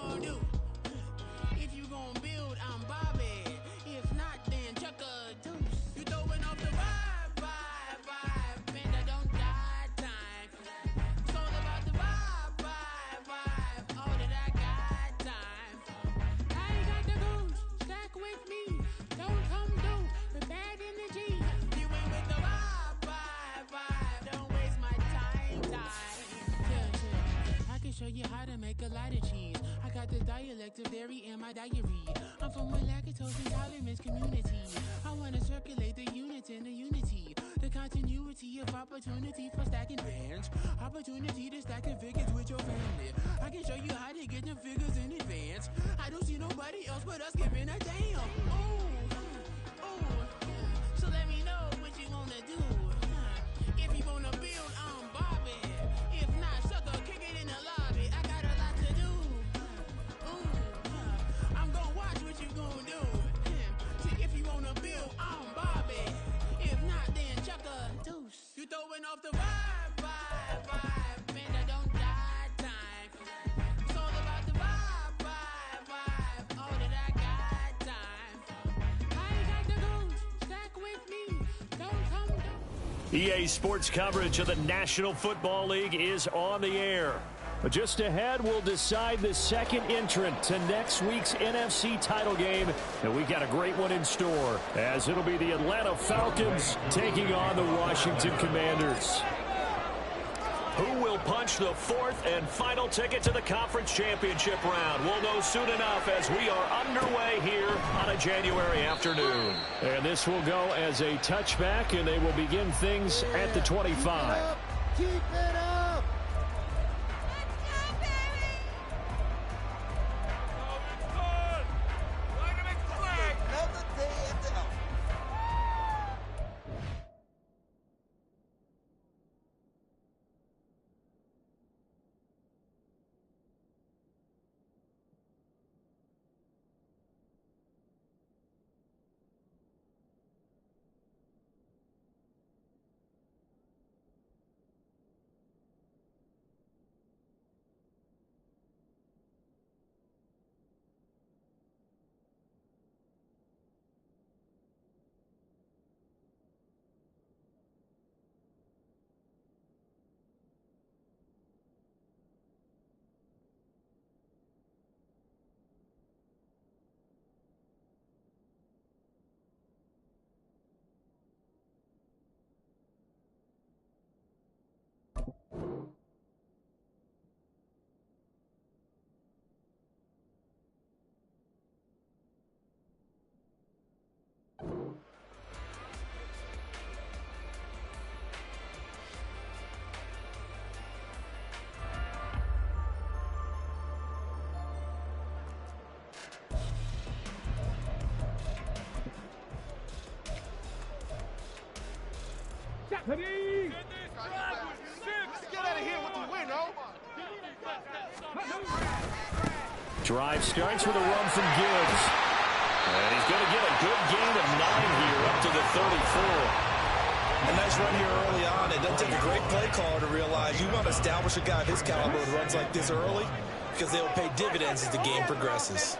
gonna do? If you gonna build, I'm Bobby. If not, then chuck a deuce. You throwing off the vibe. Man, I don't die time. It's all about the vibe. All that I got time. I ain't got the goose. Stack with me. Don't come through with bad energy. You ain't with the vibe. Don't waste my time. Yeah. I can show you how to make a lot of cheese. I got the dialect of dairy in my diary. I'm from a lactose intolerance community. I wanna circulate the units in the unity. The continuity of opportunity for stacking bands. Opportunity to stack the figures with your family. I can show you how to get the figures in advance. I don't see nobody else but us giving a damn. So let me know what you wanna do. If you wanna build, I'm Bobby. If not, sucker, kick it in the lobby. I got a lot to do. I'm gonna watch what you gonna do. See, if you wanna build, I'm Bobby. If not, then chuck a deuce. You throwing off the vibe. Man, I don't die time. It's all about the vibe. All that I got time. I ain't got the goose. Stack with me. Don't come down. EA Sports coverage of the National Football League is on the air. But just ahead, we'll decide the second entrant to next week's NFC title game. And we got a great one in store, as it'll be the Atlanta Falcons taking on the Washington Commanders. Who will punch the fourth and final ticket to the conference championship round? We'll know soon enough as we are underway here on a January afternoon. And this will go as a touchback, and they will begin things at the 25. Keep it up! Let's get out of here with the win, oh! Drive starts with a run from Gibbs. And he's going to get a good gain of 9 here up to the 34. A nice run here early on. It doesn't take a great play caller to realize you want to establish a guy of his caliber who runs like this early, because they will pay dividends as the game progresses.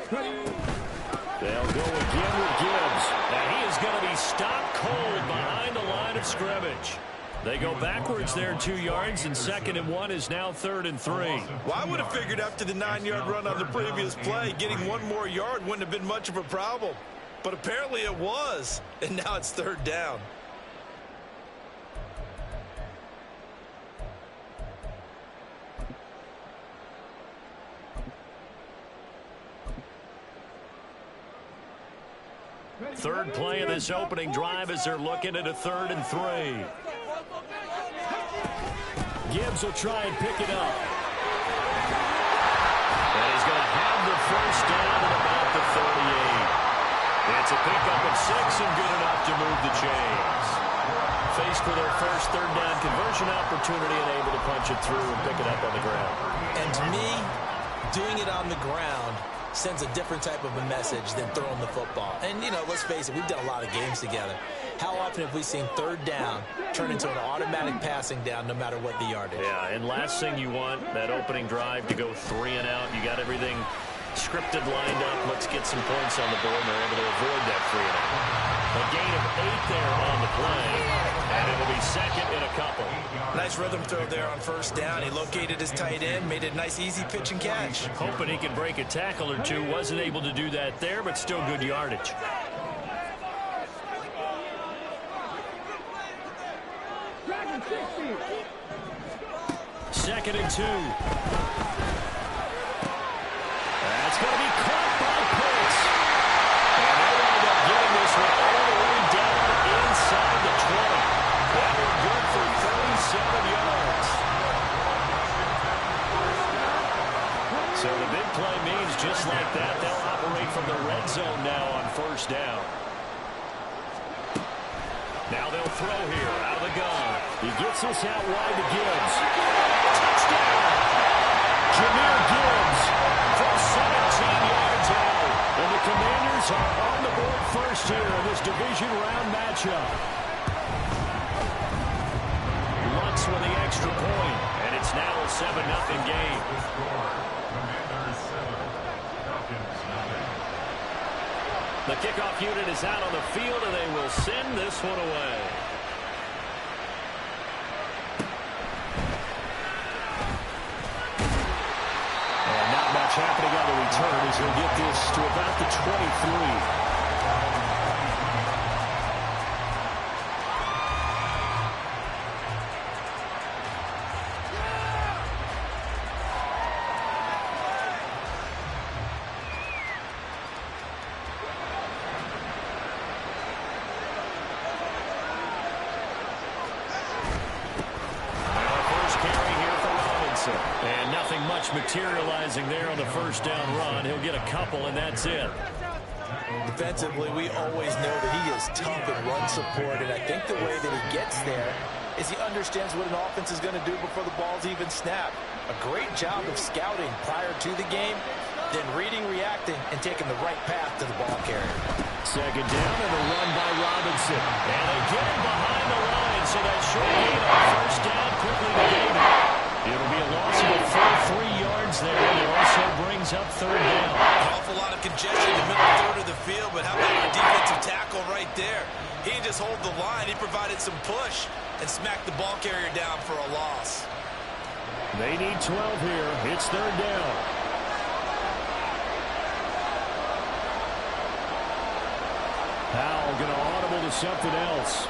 They'll go again with Gibbs. And he is going to be stopped cold behind the line of scrimmage. They go backwards there 2 yards, and 2nd and 1 is now 3rd and 3. Well, I would have figured after the 9-yard run on the previous play, getting 1 more yard wouldn't have been much of a problem. But apparently it was, and now it's 3rd down. Third play of this opening drive as they're looking at a 3rd and 3. Gibbs will try and pick it up. And he's going to have the first down at about the 38. It's a pickup of 6 and good enough to move the chains. Faced with their first 3rd down conversion opportunity and able to punch it through and pick it up on the ground. And to me, doing it on the ground sends a different type of a message than throwing the football. And, you know, let's face it, we've done a lot of games together. How often have we seen third down turn into an automatic passing down no matter what the yardage? Yeah, and last thing you want, that opening drive to go 3 and out. You got everything scripted, lined up. Let's get some points on the board, and they're able to avoid that 3 and out. A gain of 8 there on the play, and it'll be second in a couple. Nice rhythm throw there on first down. He located his tight end, made it a nice easy pitch and catch. Hoping he could break a tackle or two. Wasn't able to do that there, but still good yardage. Second and 2. That's going to be caught by Pitts. And they end up getting this one all the way down inside the 20. That one good for 37 yards. So the big play means just like that, they'll operate from the red zone now on first down. Now they'll throw here out of the gun. He gets this out wide to Gibbs. Touchdown! Jahmyr Gibbs from 17 yards out. And the Commanders are on the board first here in this division round matchup. Lutz with the extra point, and it's now a 7-0 game. The kickoff unit is out on the field, and they will send this one away. And not much happening on the return as he'll get this to about the 23. And nothing much materializing there on the first down run. He'll get a couple, and that's it. Defensively, we always know that he is tough in run support, and I think the way that he gets there is he understands what an offense is going to do before the ball's even snapped. A great job of scouting prior to the game, then reading, reacting, and taking the right path to the ball carrier. Second down and a run by Robinson. And they get him behind the line, so that short gain on first down quickly negated. It'll be a loss of a full 3 yards there, and it also brings up third down. An awful lot of congestion in the middle third of the field, but how about our defensive tackle right there? He didn't just hold the line. He provided some push and smacked the ball carrier down for a loss. They need 12 here. It's third down. Powell going to audible to something else.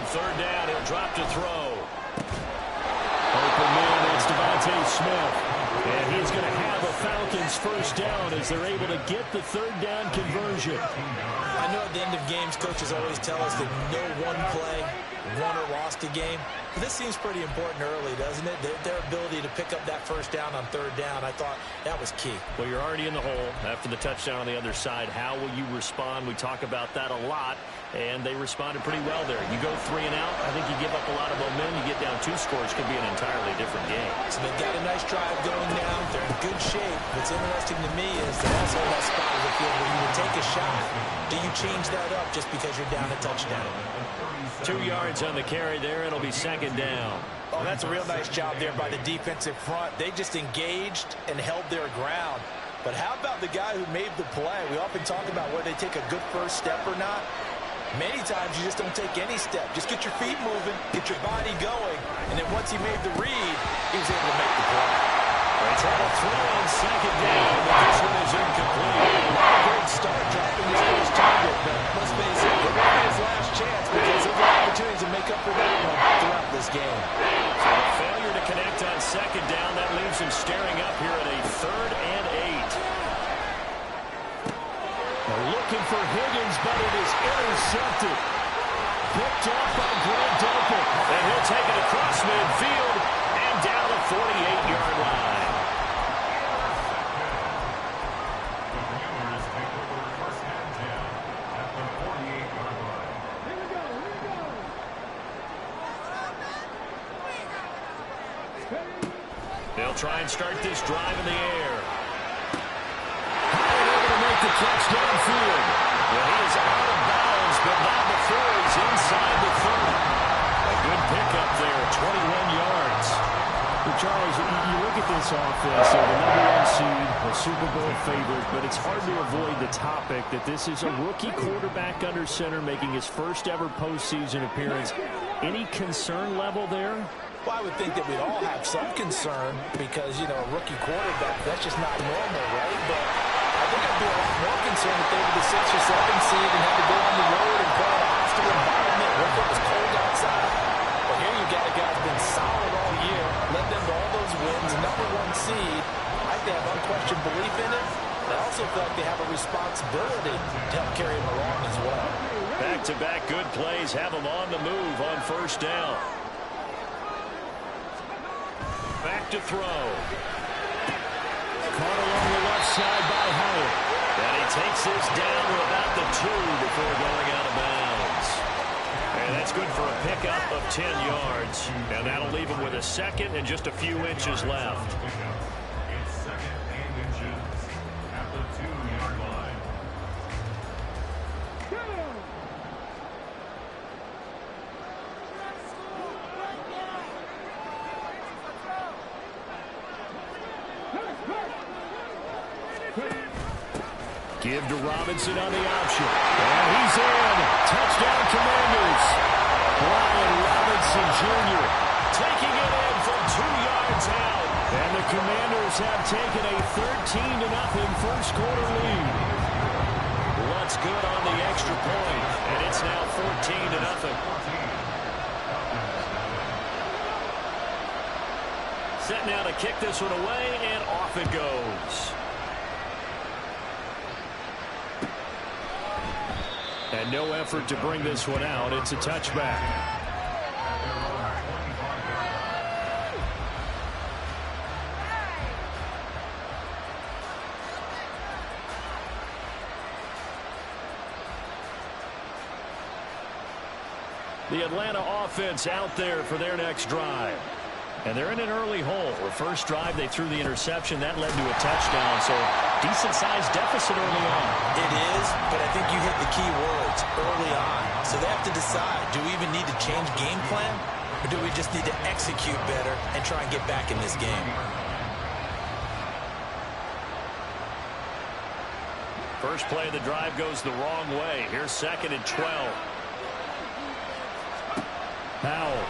Third down, he'll drop to throw. Open man, that's Devontae Smith. And he's going to have a Falcons first down as they're able to get the third down conversion. I know at the end of games, coaches always tell us that no one play won or lost a game. But this seems pretty important early, doesn't it? Their ability to pick up that first down on third down, I thought that was key. Well, you're already in the hole after the touchdown on the other side. How will you respond? We talk about that a lot, and they responded pretty well there. You go 3 and out, I think you give up a lot of momentum. You get down 2 scores, could be an entirely different game. So they've got a nice drive going now. They're in good shape. What's interesting to me is they're also in that spot of the field where you would take a shot. Do you change that up just because you're down a touchdown? 2 yards on the carry there. It'll be second down. Oh, that's a real nice job there by the defensive front. They just engaged and held their ground. But how about the guy who made the play? We often talk about whether they take a good first step or not. Many times you just don't take any step. Just get your feet moving, get your body going, and then once he made the read, he was able to make the play. They try to throw on second down, but this one is incomplete. Not a great start dropping his first target, but let's face it, it won't be his last chance because he'll get opportunities to make up for that one throughout this game. So a failure to connect on second down, that leaves him staring up here at a 3rd and 8. They're looking for Higgins, but it is intercepted. Picked off by Greg Delpit, and he'll take it across midfield and down the 48-yard line. They'll try and start this drive in the air. to catch downfield. Well, he is out of bounds, but not before he's inside the 30. A good pickup there, 21 yards. But Charles, you look at this offense, they're the #1 seed, a Super Bowl favorite, but it's hard to avoid the topic that this is a rookie quarterback under center making his first ever postseason appearance. Any concern level there? Well, I would think that we'd all have some concern because, you know, a rookie quarterback, that's just not normal, right? But I think I'd be a lot more concerned if they were the 6th or 7th seed and had to go on the road and play in a hostile environment. What if it was cold outside? Well, here you got a guy who's been solid all year, led them to all those wins, #1 seed. I think they have unquestioned belief in it. They also feel like they have a responsibility to help carry him along as well. Back-to-back good plays have him on the move on first down. Back to throw. Caught along the left side by Howard. And he takes this down to about the 2 before going out of bounds. And that's good for a pickup of 10 yards. And that'll leave him with a second and just a few inches left. It's second and inches at the 2-yard line. Give to Robinson on the option. And he's in. Touchdown, Commanders. Brian Robinson Jr. taking it in from 2 yards out. And the Commanders have taken a 13-0 first quarter lead. What's good on the extra point, and it's now 14-0. Set now to kick this one away, and off it goes. And no effort to bring this one out. It's a touchback. The Atlanta offense out there for their next drive. And they're in an early hole. The first drive, they threw the interception. That led to a touchdown. So decent-sized deficit early on. It is, but I think you hit the key words early on. So they have to decide, do we even need to change game plan? Or do we just need to execute better and try and get back in this game? First play of the drive goes the wrong way. Here's 2nd and 12. Powell.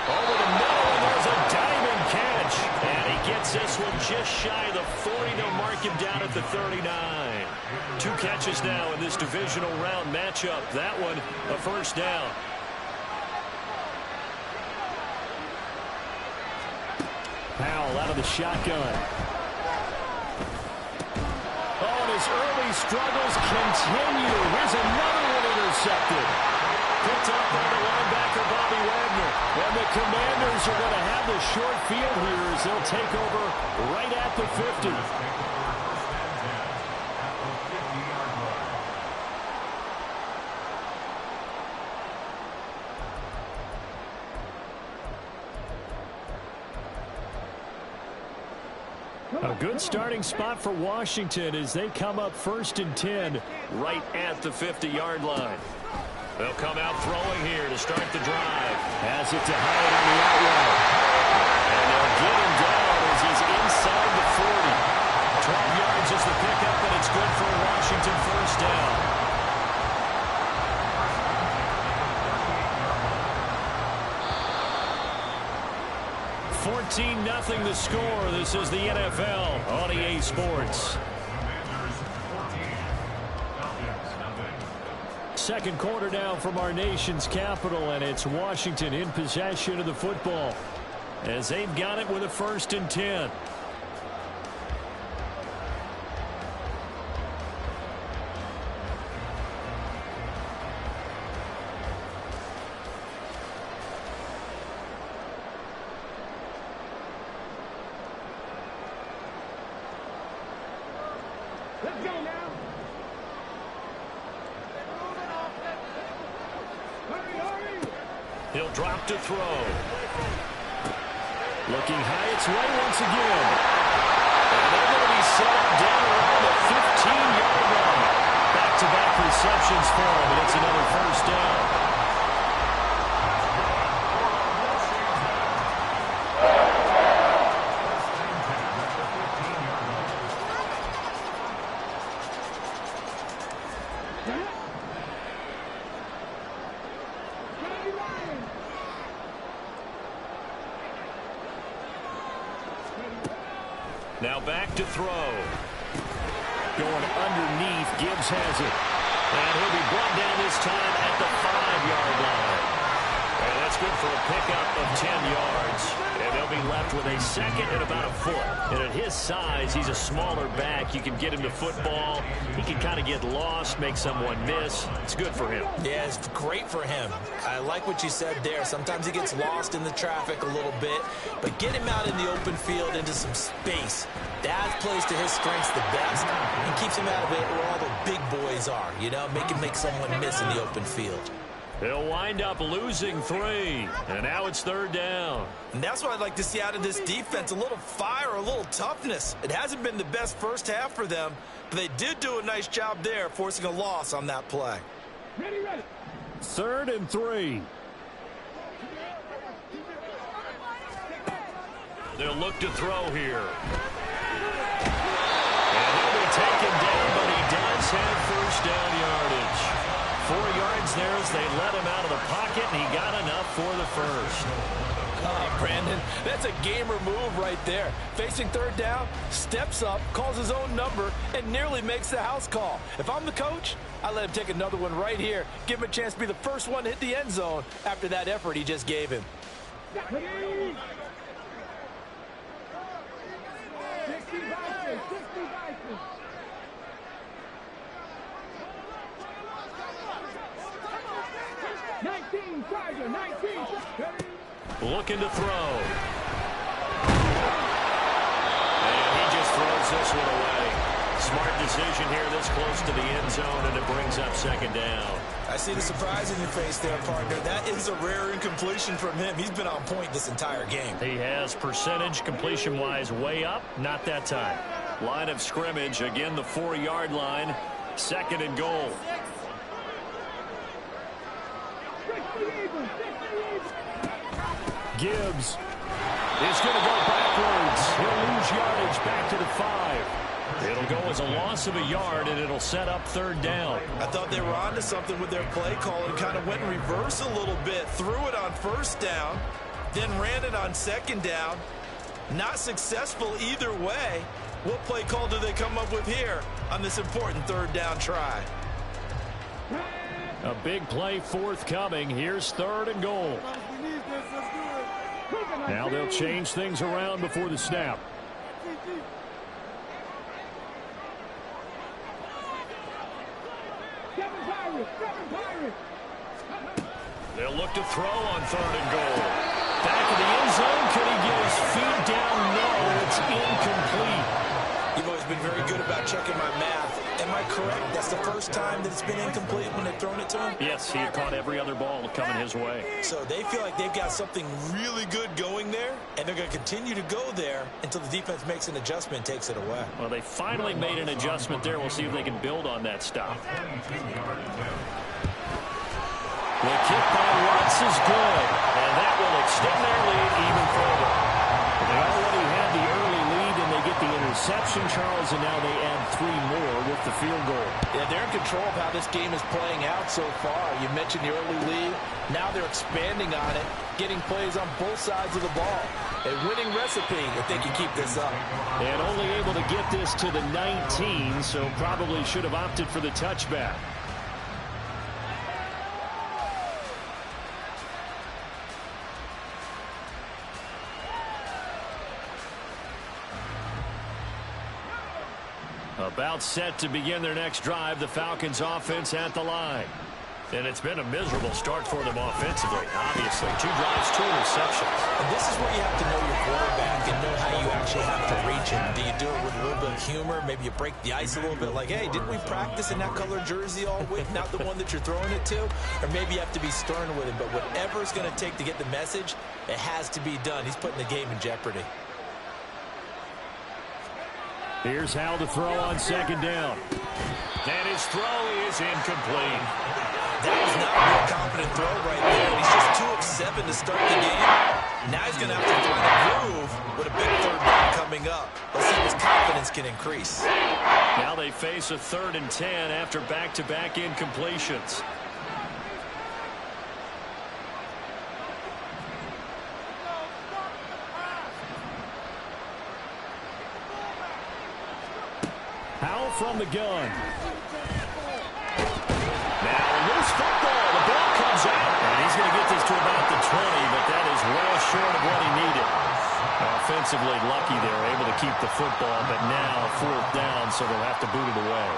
Over the middle, and there's a diamond catch. And he gets this one just shy of the 40. They'll mark him down at the 39. 2 catches now in this divisional round matchup. That one, a first down. Powell out of the shotgun. Oh, and his early struggles continue. Here's another one intercepted. Picked up by the linebacker, Bobby Wagner. And the Commanders are going to have the short field here as they'll take over right at the 50. A good starting spot for Washington as they come up 1st and 10 right at the 50-yard line. They'll come out throwing here to start the drive. Has it to Howard on the out route. And they'll get him down as he's inside the 40. 12 yards is the pickup, and it's good for a Washington first down. 14-0 the score. This is the NFL on EA Sports. Second quarter now from our nation's capital, and it's Washington in possession of the football as they've got it with a 1st and 10. Let's go now. He'll drop to throw. Looking high its way once again. for him, and it's another first down. Now back to throw. Going underneath. Gibbs has it. And he'll be brought down this time at the 5-yard line. And that's good for a pickup of 10 yards. And they'll be left with a second and about a foot. And at his size, he's a smaller back. You can get him to football. He can kind of get lost, make someone miss. It's good for him. Yeah, it's great for him. I like what you said there. Sometimes he gets lost in the traffic a little bit. But get him out in the open field into some space. That plays to his strengths the best and keeps him out of it where all the big boys are, you know, make someone miss in the open field. They'll wind up losing 3, and now it's 3rd down. And that's what I'd like to see out of this defense, a little fire, a little toughness. It hasn't been the best first half for them, but they did do a nice job there, forcing a loss on that play. Ready. 3rd and 3. They'll look to throw here. And he'll be taken down, but he does have first down yardage. 4 yards there as they let him out of the pocket, and he got enough for the first. Brandon, that's a gamer move right there. Facing 3rd down, steps up, calls his own number, and nearly makes the house call. If I'm the coach, I let him take another one right here. Give him a chance to be the first one to hit the end zone after that effort he just gave him. 19, Tiger, 19. Looking to throw. And he just throws this one away. Smart decision here this close to the end zone, and it brings up 2nd down. I see the surprise in your face there, partner. That is a rare incompletion from him. He's been on point this entire game. He has percentage completion-wise way up. Not that time. Line of scrimmage, again the 4-yard line. 2nd and goal. Gibbs is going to go backwards. He'll lose yardage back to the 5. It'll go as a loss of a yard, and it'll set up 3rd down. I thought they were onto something with their play call and kind of went in reverse a little bit. Threw it on 1st down, then ran it on 2nd down. Not successful either way. What play call do they come up with here on this important 3rd down try? A big play forthcoming. Here's 3rd and goal. Now they'll change things around before the snap. They'll look to throw on 3rd and goal. Back in the end zone. Could he get his feet down? No, it's incomplete. You've always been very good about checking my math. Am I correct? That's the first time that it's been incomplete when they've thrown it to him? Yes, he had caught every other ball coming his way. So they feel like they've got something really good going there, and they're going to continue to go there until the defense makes an adjustment and takes it away. Well, they finally made an adjustment there. We'll see if they can build on that stop. The kick by Watts is good, and that will extend their lead even further. They already had the early lead, and they get the interception, Charles, and now they add 3 more with the field goal. Yeah, they're in control of how this game is playing out so far. You mentioned the early lead. Now they're expanding on it, getting plays on both sides of the ball. A winning recipe if they can keep this up. And only able to get this to the 19, so probably should have opted for the touchback. About set to begin their next drive, the Falcons offense at the line. And it's been a miserable start for them offensively, obviously. 2 drives, 2 interceptions. And this is where you have to know your quarterback and know how you actually have to reach him. Do you do it with a little bit of humor? Maybe you break the ice a little bit like, hey, didn't we practice in that color jersey all week? Not the one that you're throwing it to? Or maybe you have to be stern with him. But whatever it's going to take to get the message, it has to be done. He's putting the game in jeopardy. Here's Howell to throw on second down. And his throw is incomplete. That was not a real confident throw right there. He's just 2 of 7 to start the game. Now he's going to have to find a groove with a big third down coming up. Let's see if his confidence can increase. Now they face a 3rd and 10 after back-to-back incompletions. Howell from the gun. Now loose football. The ball comes out. And he's going to get this to about the 20, but that is well short of what he needed. Offensively lucky they were able to keep the football, but now 4th down, so they'll have to boot it away.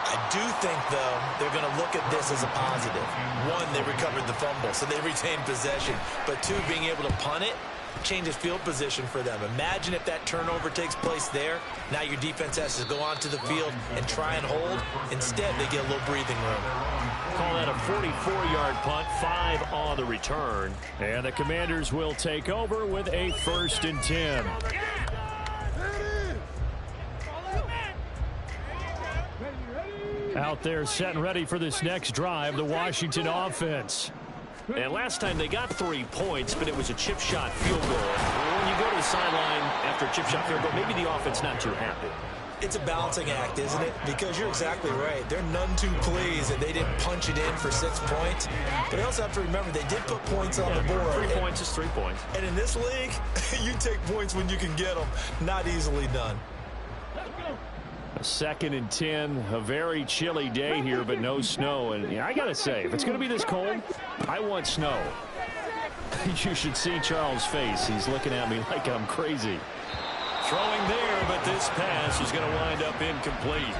I do think, though, they're going to look at this as a positive. 1, they recovered the fumble, so they retained possession. But 2, being able to punt it changes field position for them. Imagine if that turnover takes place there. Now your defense has to go onto the field and try and hold. Instead, they get a little breathing room. Call that a 44-yard punt, 5 on the return. And the Commanders will take over with a 1st and 10. Out there set and ready for this next drive, the Washington offense. And last time they got 3 points, but it was a chip shot field goal. When you go to the sideline after a chip shot field goal, maybe the offense not too happy. It's a balancing act, isn't it? Because you're exactly right. They're none too pleased that they didn't punch it in for 6 points. But they also have to remember they did put points on the board. 3 points is 3 points. And in this league, you take points when you can get them. Not easily done. A 2nd and 10, a very chilly day here, but no snow. And I got to say, if it's going to be this cold, I want snow. You should see Charles' face. He's looking at me like I'm crazy. Throwing there, but this pass is going to wind up incomplete.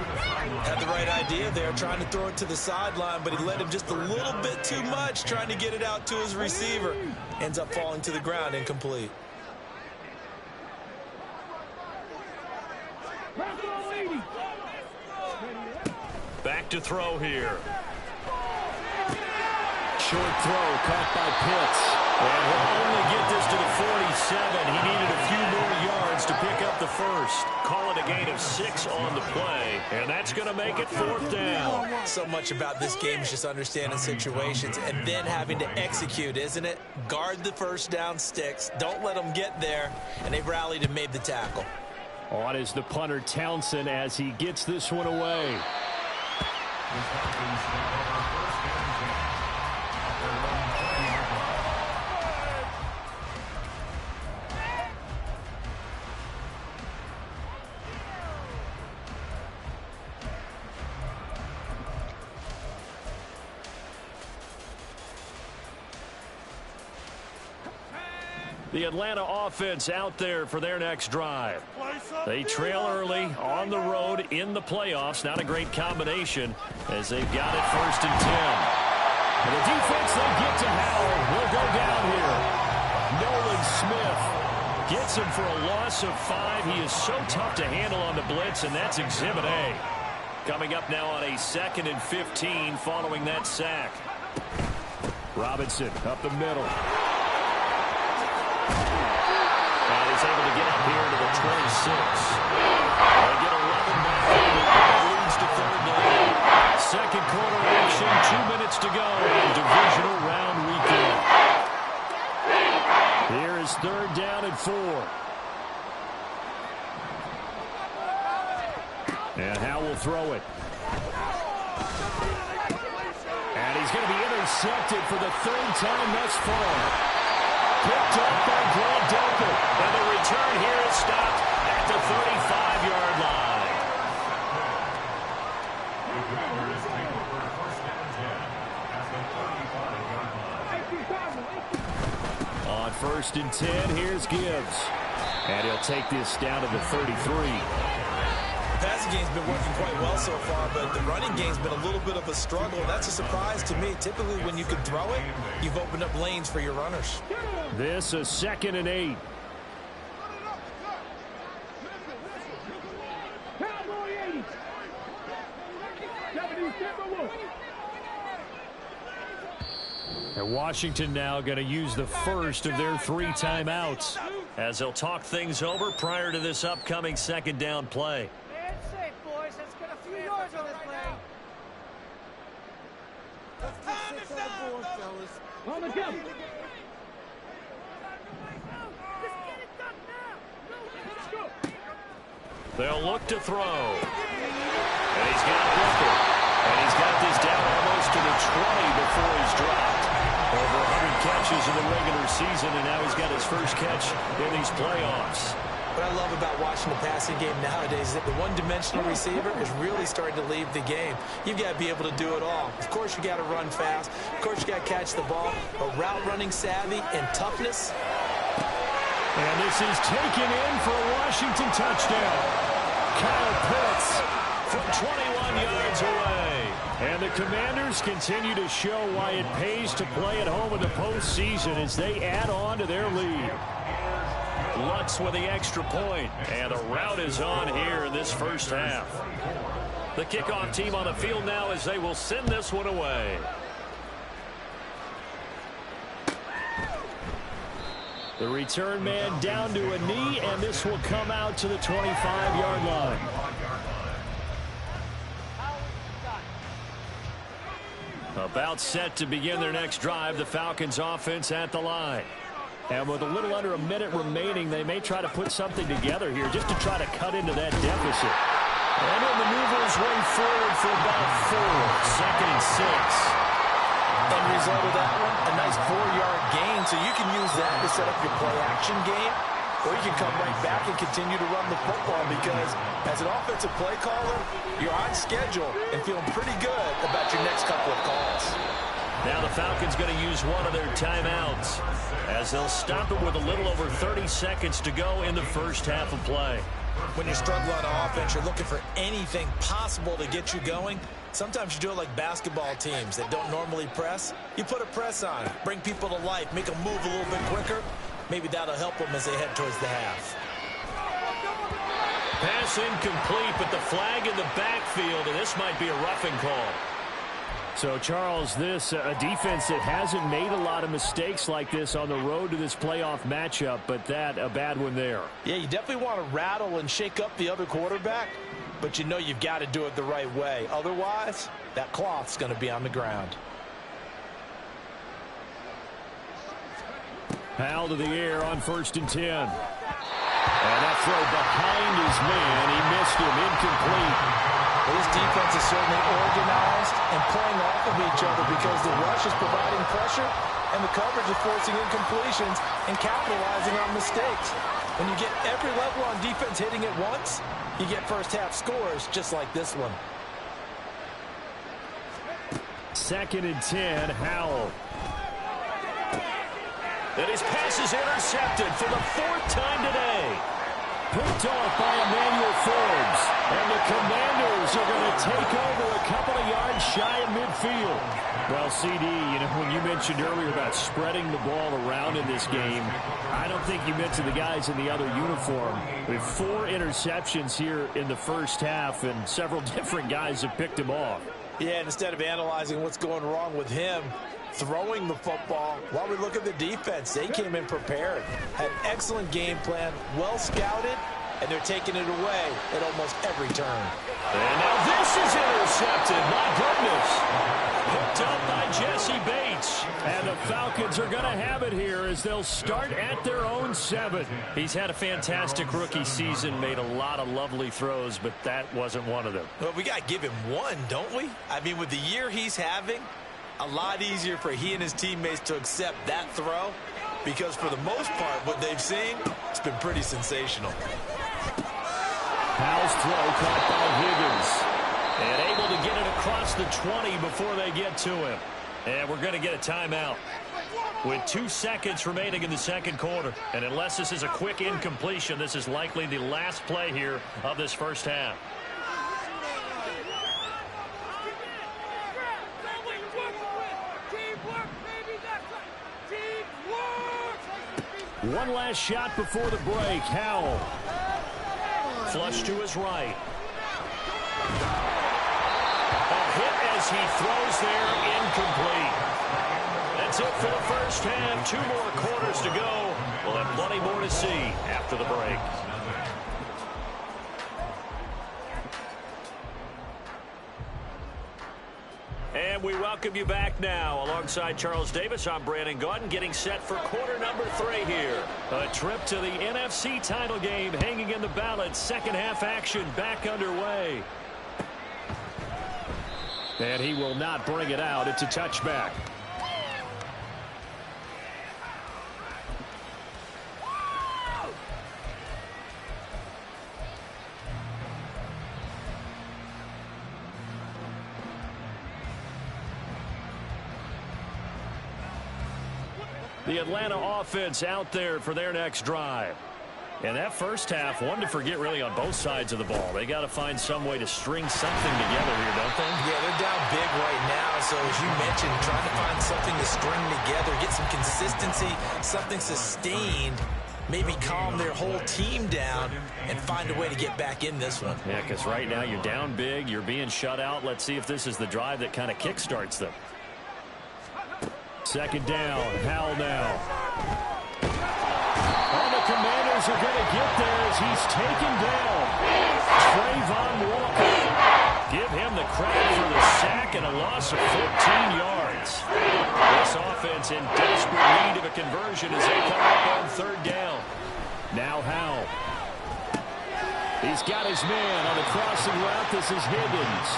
Had the right idea there, trying to throw it to the sideline, but he led him just a little bit too much, trying to get it out to his receiver. Ends up falling to the ground, incomplete. Back to throw here. Short throw caught by Pitts. And he'll only get this to the 47. He needed a few more yards to pick up the first. Call it a gain of 6 on the play. And that's going to make it 4th down. So much about this game is just understanding situations and then having to execute, isn't it? Guard the first down sticks. Don't let them get there. And they rallied and made the tackle. On is the punter Townsend as he gets this one away. The Atlanta offense out there for their next drive. They trail early on the road in the playoffs. Not a great combination as they've got it 1st and 10. And the defense they get to Howell will go down here. Nolan Smith gets him for a loss of 5. He is so tough to handle on the blitz, and that's Exhibit A. Coming up now on a 2nd and 15 following that sack. Robinson up the middle. And he's able to get up here to the 26. They get 11 back. That leads to 3rd down. 2nd quarter action, 2 minutes to go in divisional round weekend. Here is 3rd down and 4. And Howell will throw it. And he's going to be intercepted for the 3rd time thus far. Picked up by Grant Delpit. And the return here is stopped at the 35-yard line. On 1st and 10, here's Gibbs. And he'll take this down to the 33. The passing game's been working quite well so far, but the running game's been a little bit of a struggle. That's a surprise to me. Typically, when you can throw it, you've opened up lanes for your runners. This a 2nd and 8. And Washington now going to use the first of their 3 timeouts as they'll talk things over prior to this upcoming 2nd down play. On the jump. They'll look to throw. And he's got Booker. And he's got this down almost to the 20 before he's dropped. Over 100 catches in the regular season, and now he's got his first catch in these playoffs. What I love about watching the passing game nowadays is that the one-dimensional receiver is really starting to leave the game. You've got to be able to do it all. Of course, you got to run fast. Of course, you got to catch the ball. But route running savvy and toughness. And this is taken in for a Washington touchdown. Kyle Pitts from 21 yards away. And the Commanders continue to show why it pays to play at home in the postseason as they add on to their lead. Lutz with the extra point, and the rout is on here in this first half. The kickoff team on the field now as they will send this one away. The return man down to a knee, and this will come out to the 25-yard line. About set to begin their next drive, the Falcons offense at the line. And with a little under a minute remaining, they may try to put something together here just to try to cut into that deficit. And he'll maneuver his way forward for about 4. Second and 6. End result of that one, a nice 4-yard gain, so you can use that to set up your play-action game, or you can come right back and continue to run the football because as an offensive play caller, you're on schedule and feeling pretty good about your next couple of calls. Now the Falcons going to use one of their timeouts as they'll stop it with a little over 30 seconds to go in the first half of play. When you're struggling on offense, you're looking for anything possible to get you going. Sometimes you do it like basketball teams that don't normally press. You put a press on, bring people to life, make them move a little bit quicker. Maybe that'll help them as they head towards the half. Pass incomplete, but the flag in the backfield, and this might be a roughing call. So, Charles, this a defense that hasn't made a lot of mistakes like this on the road to this playoff matchup, but that a bad one there. Yeah, you definitely want to rattle and shake up the other quarterback, but you know you've got to do it the right way. Otherwise, that cloth's going to be on the ground. Powell to the air on 1st and 10. And that throw behind his man. He missed him. Incomplete. This defense is certainly organized and playing off of each other because the rush is providing pressure and the coverage is forcing incompletions and capitalizing on mistakes. When you get every level on defense hitting at once, you get first half scores just like this one. 2nd and 10, Howell. And his pass is intercepted for the 4th time today. Picked off by Emmanuel Forbes. And the Commanders are going to take over a couple of yards shy of midfield. Well, CD, you know, when you mentioned earlier about spreading the ball around in this game, I don't think you mentioned the guys in the other uniform. We have 4 interceptions here in the first half, and several different guys have picked him off. Yeah, and instead of analyzing what's going wrong with him, throwing the football, while we look at the defense, they came in prepared, had excellent game plan, well scouted, and they're taking it away at almost every turn. And now this is intercepted. My goodness. Hooked up by Jesse Bates. And the Falcons are going to have it here as they'll start at their own 7. He's had a fantastic rookie season, made a lot of lovely throws, but that wasn't one of them. Well, we got to give him one, don't we? I mean, with the year he's having, a lot easier for he and his teammates to accept that throw because for the most part, what they've seen, it's been pretty sensational. Powell's throw caught by Higgins. And able to get it across the 20 before they get to him. And we're going to get a timeout with 2 seconds remaining in the second quarter. And unless this is a quick incompletion, this is likely the last play here of this first half. One last shot before the break. Howell. Flush to his right. A hit as he throws there, incomplete. That's it for the first half. 2 more quarters to go. We'll have plenty more to see after the break. And we welcome you back now. Alongside Charles Davis, I'm Brandon Gaudin, getting set for quarter number 3 here. A trip to the NFC title game hanging in the balance. Second half action back underway. And he will not bring it out. It's a touchback. The Atlanta offense out there for their next drive. And that first half, one to forget really on both sides of the ball. They got to find some way to string something together here, don't they? Yeah, they're down big right now. So as you mentioned, trying to find something to string together, get some consistency, something sustained, maybe calm their whole team down and find a way to get back in this one. Yeah, because right now you're down big, you're being shut out. Let's see if this is the drive that kind of kickstarts them. Second down, Howell now. Oh, the Commanders are going to get there as he's taken down. Trayvon Walker. Give him the credit for the sack and a loss of 14 yards. This offense in desperate need of a conversion as they come up on third down. Now Howell. He's got his man on the crossing route. This is Higgins.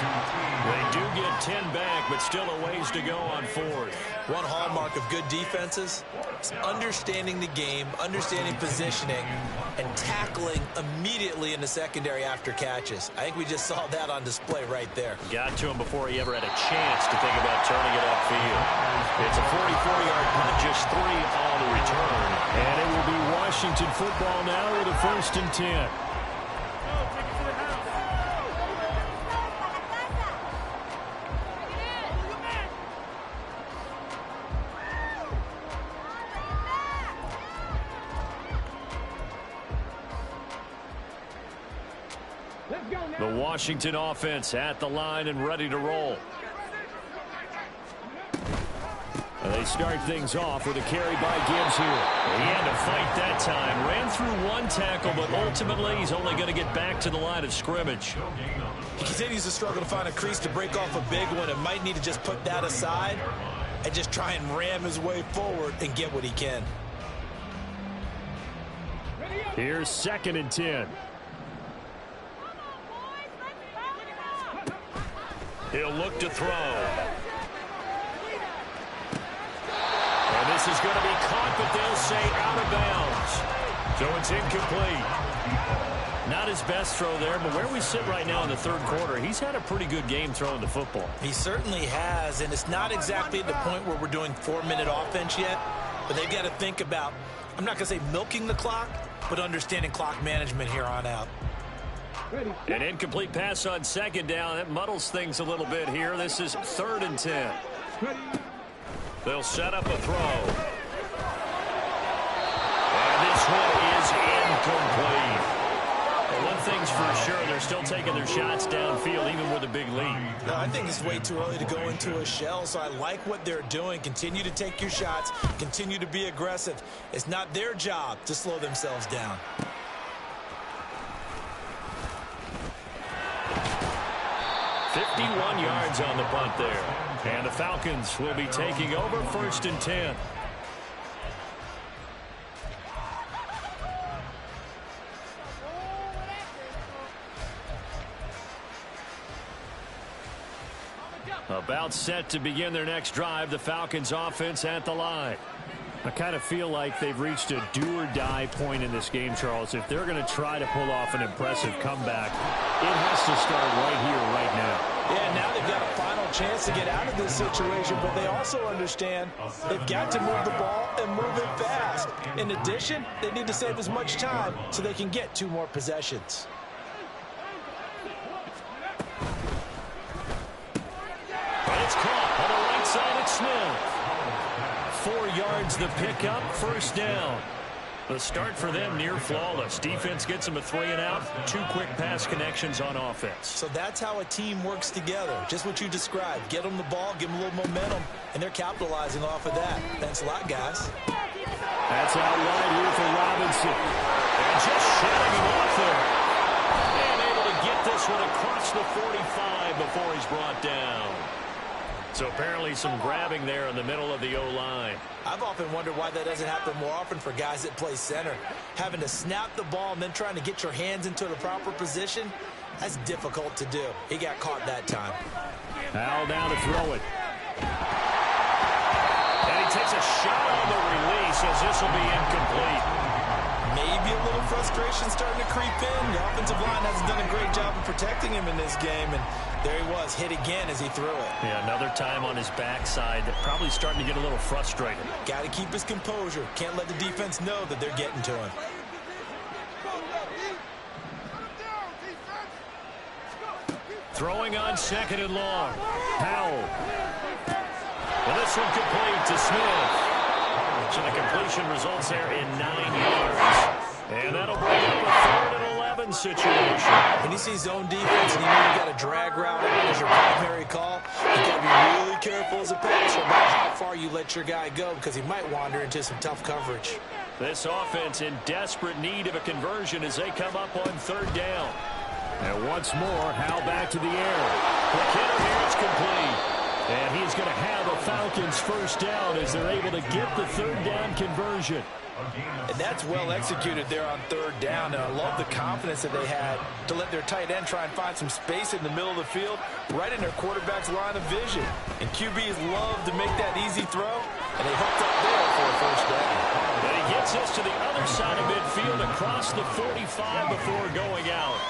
They do get 10 back, but still a ways to go on fourth. One hallmark of good defenses is understanding the game, understanding positioning, and tackling immediately in the secondary after catches. I think we just saw that on display right there. Got to him before he ever had a chance to think about turning it upfield. It's a 44-yard punt, just 3 on the return. And it will be Washington football now with a 1st and 10. The Washington offense at the line and ready to roll. They start things off with a carry by Gibbs here. He had to fight that time. Ran through one tackle, but ultimately he's only going to get back to the line of scrimmage. He continues to struggle to find a crease to break off a big one and might need to just put that aside and just try and ram his way forward and get what he can. Here's 2nd and 10. He'll look to throw. And this is going to be caught, but they'll say out of bounds. So it's incomplete. Not his best throw there, but where we sit right now in the third quarter, he's had a pretty good game throwing the football. He certainly has, and it's not exactly at the point where we're doing 4-minute offense yet, but they've got to think about, I'm not going to say milking the clock, but understanding clock management here on out. An incomplete pass on 2nd down. That muddles things a little bit here. This is 3rd and 10. They'll set up a throw. And this one is incomplete. Well, one thing's for sure, they're still taking their shots downfield, even with a big lead. No, I think it's way too early to go into a shell, so I like what they're doing. Continue to take your shots. Continue to be aggressive. It's not their job to slow themselves down. 51 yards on the punt there. And the Falcons will be taking over 1st and 10. About set to begin their next drive, the Falcons offense at the line. I kind of feel like they've reached a do-or-die point in this game, Charles. If they're going to try to pull off an impressive comeback, it has to start right here, right now. Yeah, now they've got a final chance to get out of this situation, but they also understand they've got to move the ball and move it fast. In addition, they need to save as much time so they can get 2 more possessions. But it's caught on the right side at Smith. 4 yards the pickup, 1st down. The start for them near flawless. Defense gets them a 3-and-out. 2 quick pass connections on offense. So that's how a team works together. Just what you described. Get them the ball, give them a little momentum, and they're capitalizing off of that. Thanks a lot, guys. That's out wide here for Robinson. And just shutting him off there. And able to get this one across the 45 before he's brought down. So apparently some grabbing there in the middle of the O-line. I've often wondered why that doesn't happen more often for guys that play center. Having to snap the ball and then trying to get your hands into the proper position, that's difficult to do. He got caught that time. Howell down to throw it. And he takes a shot on the release as this will be incomplete. Maybe a little frustration starting to creep in. The offensive line hasn't done a great job of protecting him in this game, and there he was, hit again as he threw it. Yeah, another time on his backside, probably starting to get a little frustrated. Got to keep his composure. Can't let the defense know that they're getting to him. Throwing on second and long. Howell. Well, this one complete to Smith. So the completion results there in 9 yards. And that'll bring up a 3rd and 11 situation. When you see zone defense and you know you got a drag route as your primary call, you got to be really careful as a passer about how far you let your guy go because he might wander into some tough coverage. This offense in desperate need of a conversion as they come up on 3rd down. And once more, Howell back to the air. The hitter here is complete. And he's going to have a Falcons first down as they're able to get the 3rd down conversion. And that's well executed there on 3rd down. And I love the confidence that they had to let their tight end try and find some space in the middle of the field, right in their quarterback's line of vision. And QBs love to make that easy throw, and they hooked up there for a first down. And he gets us to the other side of midfield across the 45 before going out.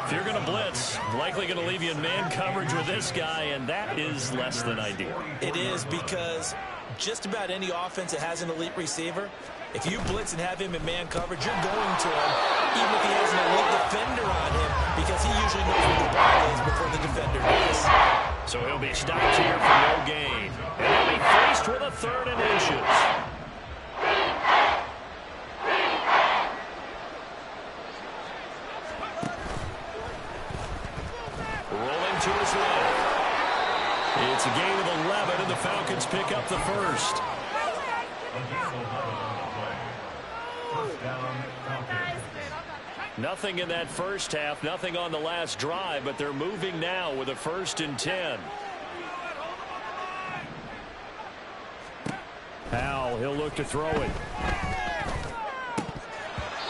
If you're going to blitz, likely going to leave you in man coverage with this guy, and that is less than ideal. It is, because just about any offense that has an elite receiver, if you blitz and have him in man coverage, you're going to him, even if he has an elite defender on him, because he usually knows where the ball is before the defender does. So he'll be stopped here for no gain. And he'll be faced with a 3rd and inches. Rolling to his left. It's a gain of 11, and the Falcons pick up the first. Nothing in that first half, nothing on the last drive, but they're moving now with a 1st and 10. Howell, he'll look to throw it.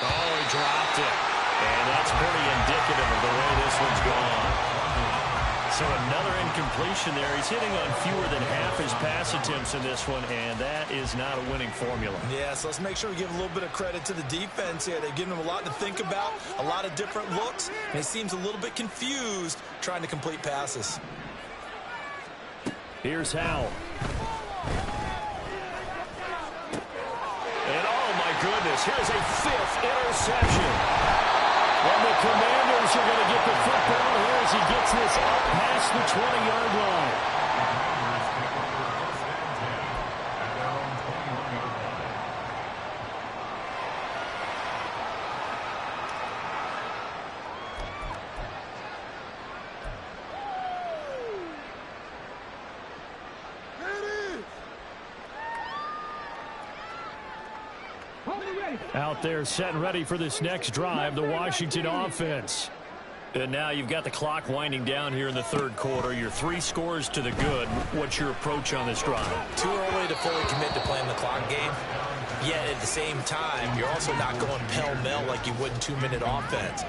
Oh, he dropped it. And that's pretty indicative of the way this one's gone. So another incompletion there. He's hitting on fewer than half his pass attempts in this one, and that is not a winning formula. Yeah, so let's make sure we give a little bit of credit to the defense here. They've given him a lot to think about, a lot of different looks, and he seems a little bit confused trying to complete passes. Here's Howell. And oh my goodness, here's a 5th interception. And the Commanders are going to get the football here as he gets this up past the 20-yard line. Out there set and ready for this next drive, the Washington offense. And now you've got the clock winding down here in the 3rd quarter. You're 3 scores to the good. What's your approach on this drive? Too early to fully commit to playing the clock game. Yet at the same time, you're also not going pell-mell like you would in 2-minute offense.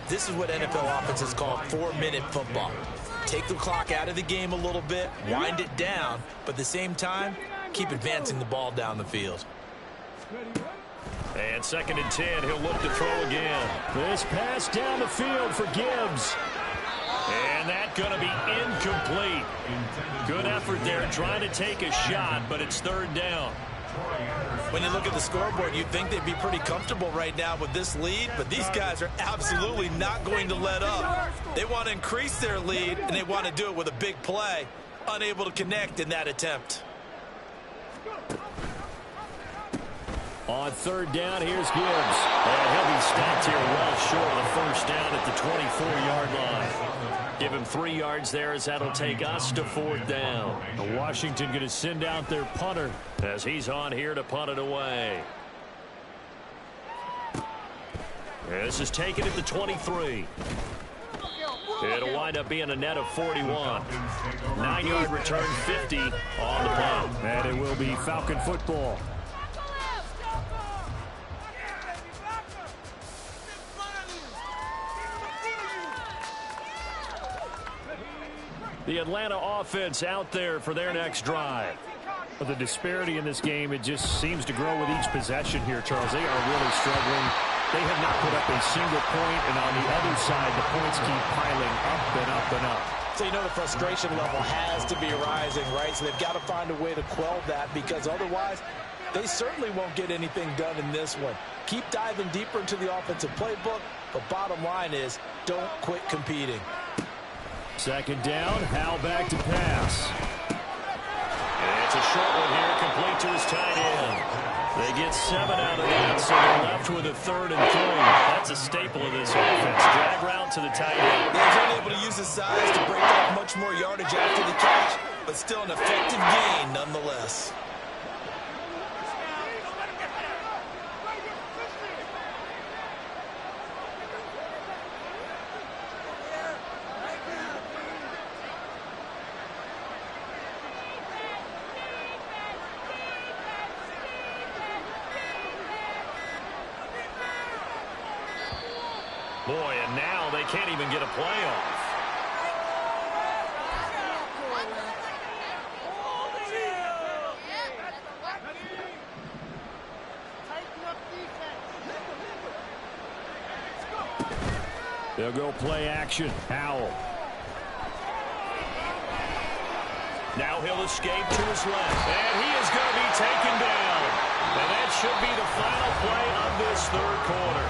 This is what NFL offenses call 4-minute football. Take the clock out of the game a little bit, wind it down, but at the same time, keep advancing the ball down the field. And 2nd and 10, he'll look to throw again. This pass down the field for Gibbs. And that's going to be incomplete. Good effort there trying to take a shot, but it's 3rd down. When you look at the scoreboard, you'd think they'd be pretty comfortable right now with this lead, but these guys are absolutely not going to let up. They want to increase their lead, and they want to do it with a big play. Unable to connect in that attempt. On 3rd down, here's Gibbs. And he'll be stopped here well short of the first down at the 24-yard line. Give him 3 yards there as that'll take us to 4th down. Washington going to send out their punter as he's on here to punt it away. This is taken at the 23. It'll wind up being a net of 41. 9-yard return, 50 on the play. And it will be Falcon football. The Atlanta offense out there for their next drive. But the disparity in this game, it just seems to grow with each possession here, Charles. They are really struggling. They have not put up a single point, and on the other side, the points keep piling up and up and up. So you know the frustration level has to be rising, right? So they've got to find a way to quell that, because otherwise they certainly won't get anything done in this one. Keep diving deeper into the offensive playbook, but bottom line is don't quit competing. Second down, Howell back to pass. And it's a short one here, complete to his tight end. They get 7 out of that, so they're left with a 3rd and 3. That's a staple of this offense. Drag route to the tight end. He's unable to use his size to break up much more yardage after the catch, but still an effective gain nonetheless. Boy, and now they can't even get a playoff. They'll go play action. Howell. Now he'll escape to his left. And he is going to be taken down. And that should be the final play of this 3rd quarter.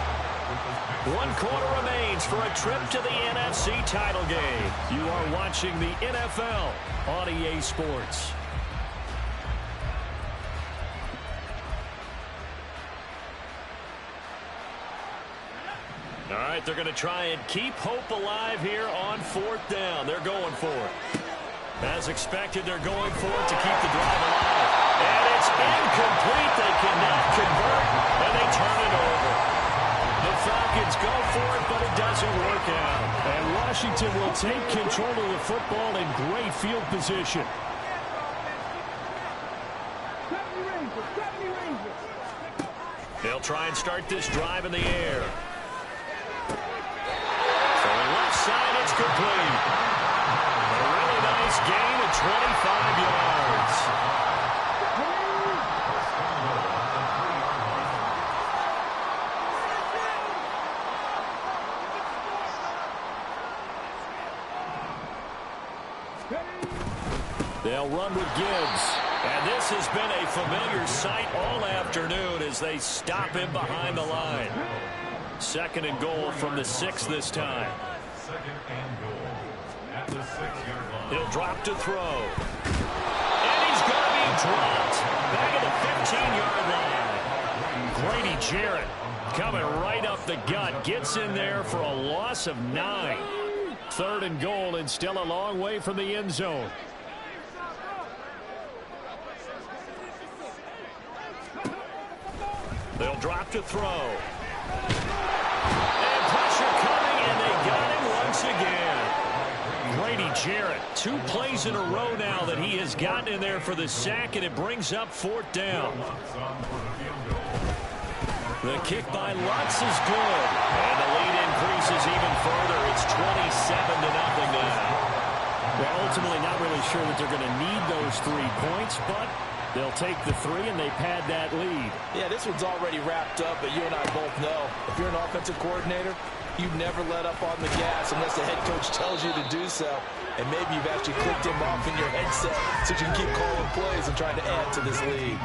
1 quarter remains for a trip to the NFC title game. You are watching the NFL on EA Sports. All right, they're going to try and keep hope alive here on 4th down. They're going for it. As expected, they're going for it to keep the drive alive. And it's incomplete. They cannot convert, and they turn it over. The Falcons go for it, but it doesn't work out. And Washington will take control of the football in great field position. 70 Rangers, 70 Rangers. They'll try and start this drive in the air. So left side, it's complete. A really nice gain of 25 yards. They'll run with Gibbs. And this has been a familiar sight all afternoon as they stop him behind the line. 2nd and goal from the 6 this time. 2nd and goal at the 6-yard line. He'll drop to throw. And he's going to be dropped back at the 15-yard line. Grady Jarrett coming right up the gut. Gets in there for a loss of 9. 3rd and goal, and still a long way from the end zone. They'll drop to throw. And pressure coming, and they got him once again. Grady Jarrett, 2 plays in a row now that he has gotten in there for the sack, and it brings up 4th down. The kick by Lutz is good. And the lead increases even further. It's 27-0 now. Well, ultimately not really sure that they're going to need those 3 points, but they'll take the 3 and they pad that lead. Yeah, this one's already wrapped up, but you and I both know if you're an offensive coordinator, you never let up on the gas unless the head coach tells you to do so. And maybe you've actually clicked him off in your headset so you can keep calling plays and trying to add to this lead.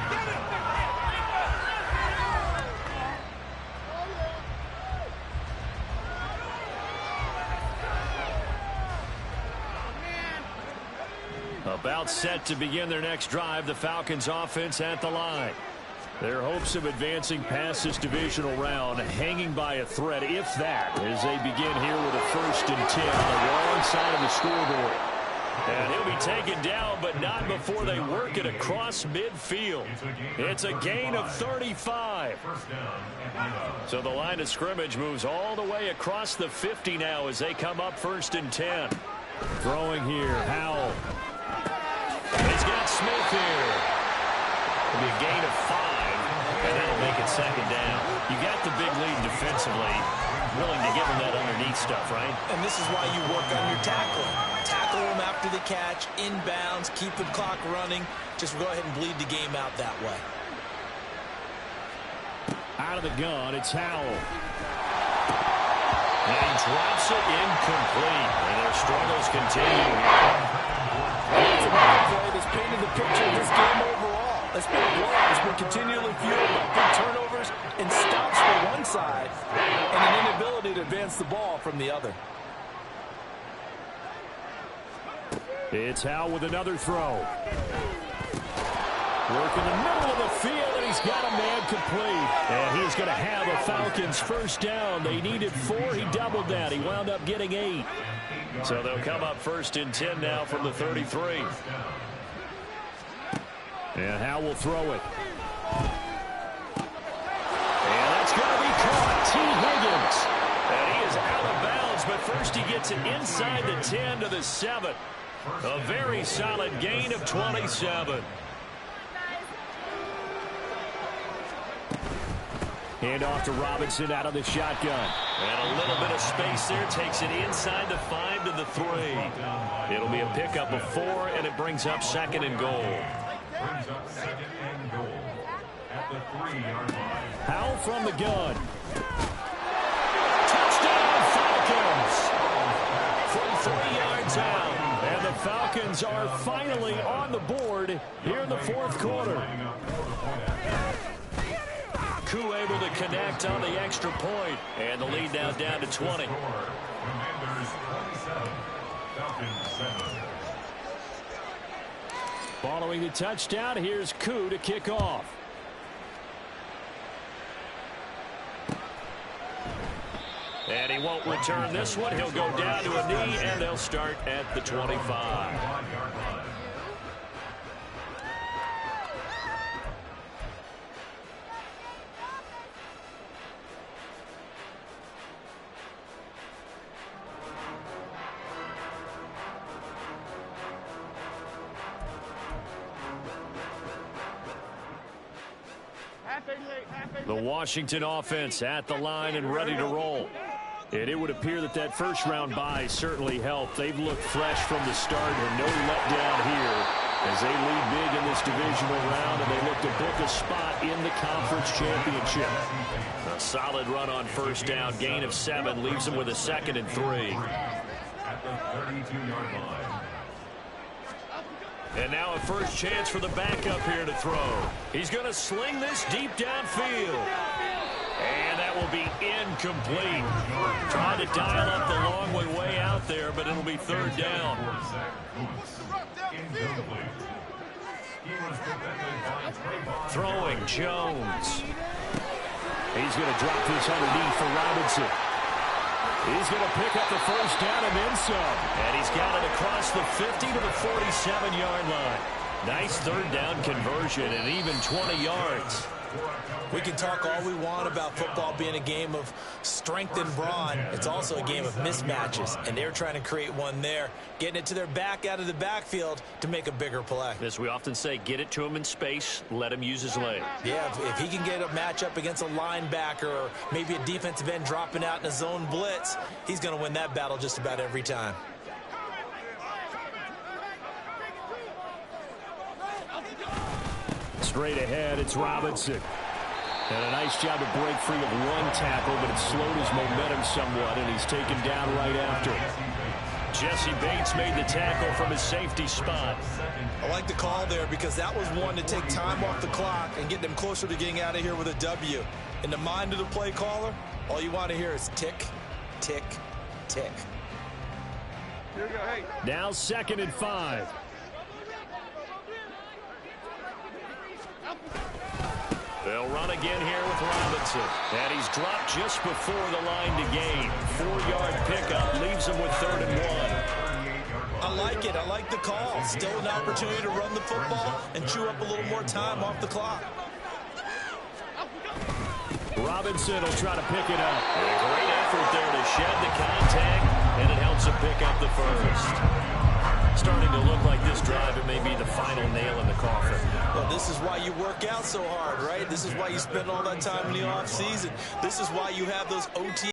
About set to begin their next drive, the Falcons offense at the line. Their hopes of advancing past this divisional round hanging by a thread, if that, as they begin here with a 1st and 10 on the wrong side of the scoreboard. And he'll be taken down, but not before they work it across midfield. It's a gain of 35. So the line of scrimmage moves all the way across the 50 now as they come up 1st and 10. Throwing here, Howell. He's got Smith here. It'll be a gain of 5, and that'll make it 2nd down. You got the big lead defensively. Willing to give him that underneath stuff, right? And this is why you work on your tackling. Tackle him after the catch, inbounds, keep the clock running. Just go ahead and bleed the game out that way. Out of the gun, it's Howell. And he drops it incomplete. And their struggles continue. That's another play that's painted the picture of this game overall. It's been a blowout. It's been continually fueled by big turnovers and stops for one side and an inability to advance the ball from the other. It's Howell with another throw. Work in the middle of the field, and he's got a man complete. And he's going to have a Falcons 1st down. They needed 4. He doubled that. He wound up getting 8. So they'll come up 1st and 10 now from the 33. And Howell will throw it. And that's going to be caught. T. Higgins. And he is out of bounds, but first he gets it inside the 10 to the 7. A very solid gain of 27. Hand off to Robinson out of the shotgun. And a little bit of space there. Takes it inside the 5 to the 3. It'll be a pickup of 4, and it brings up 2nd and goal. Brings up 2nd and goal at the 3-yard line. Howell from the gun. Touchdown Falcons! From 3 yards out. And the Falcons are finally on the board here in the 4th quarter. Koo able to connect on the extra point. And the lead now down to 20. Commanders 27, Falcons 7. Following the touchdown, here's Koo to kick off. And he won't return this one. He'll go down to a knee, and they'll start at the 25. The Washington offense at the line and ready to roll. And it would appear that that first-round bye certainly helped. They've looked fresh from the start and no letdown here as they lead big in this divisional round, and they look to book a spot in the conference championship. A solid run on 1st down, gain of 7, leaves them with a 2nd and 3. At the 32-yard line. And now a first chance for the backup here to throw. He's going to sling this deep downfield. And that will be incomplete. Trying to dial up the long way out there, but it'll be 3rd down. Throwing Jones. He's going to drop this underneath for Robinson. He's going to pick up the 1st down and then some. And he's got it across the 50 to the 47-yard line. Nice 3rd down conversion and even 20 yards. We can talk all we want about football being a game of strength and brawn. It's also a game of mismatches, and they're trying to create one there, getting it to their back out of the backfield to make a bigger play. As we often say, get it to him in space, let him use his leg. Yeah, if he can get a matchup against a linebacker or maybe a defensive end dropping out in a zone blitz, he's going to win that battle just about every time. Straight ahead, it's Robinson. And a nice job to break free of one tackle, but it slowed his momentum somewhat, and he's taken down right after. Jesse Bates made the tackle from his safety spot. I like the call there because that was one to take time off the clock and get them closer to getting out of here with a W. In the mind of the play caller, all you want to hear is tick, tick, tick. Here we go. Hey. Now 2nd and 5. They'll run again here with Robinson. And he's dropped just before the line to gain. 4-yard pickup leaves him with 3rd and 1. I I like it. I like the call. Still an opportunity to run the football and chew up a little more time off the clock. Robinson will try to pick it up. A great effort there to shed the contact, and it helps him pick up the first. Starting to look like this drive, it may be the final nail in the coffin. Well, this is why you work out so hard, right? This is why you spend all that time in the offseason. This is why you have those OT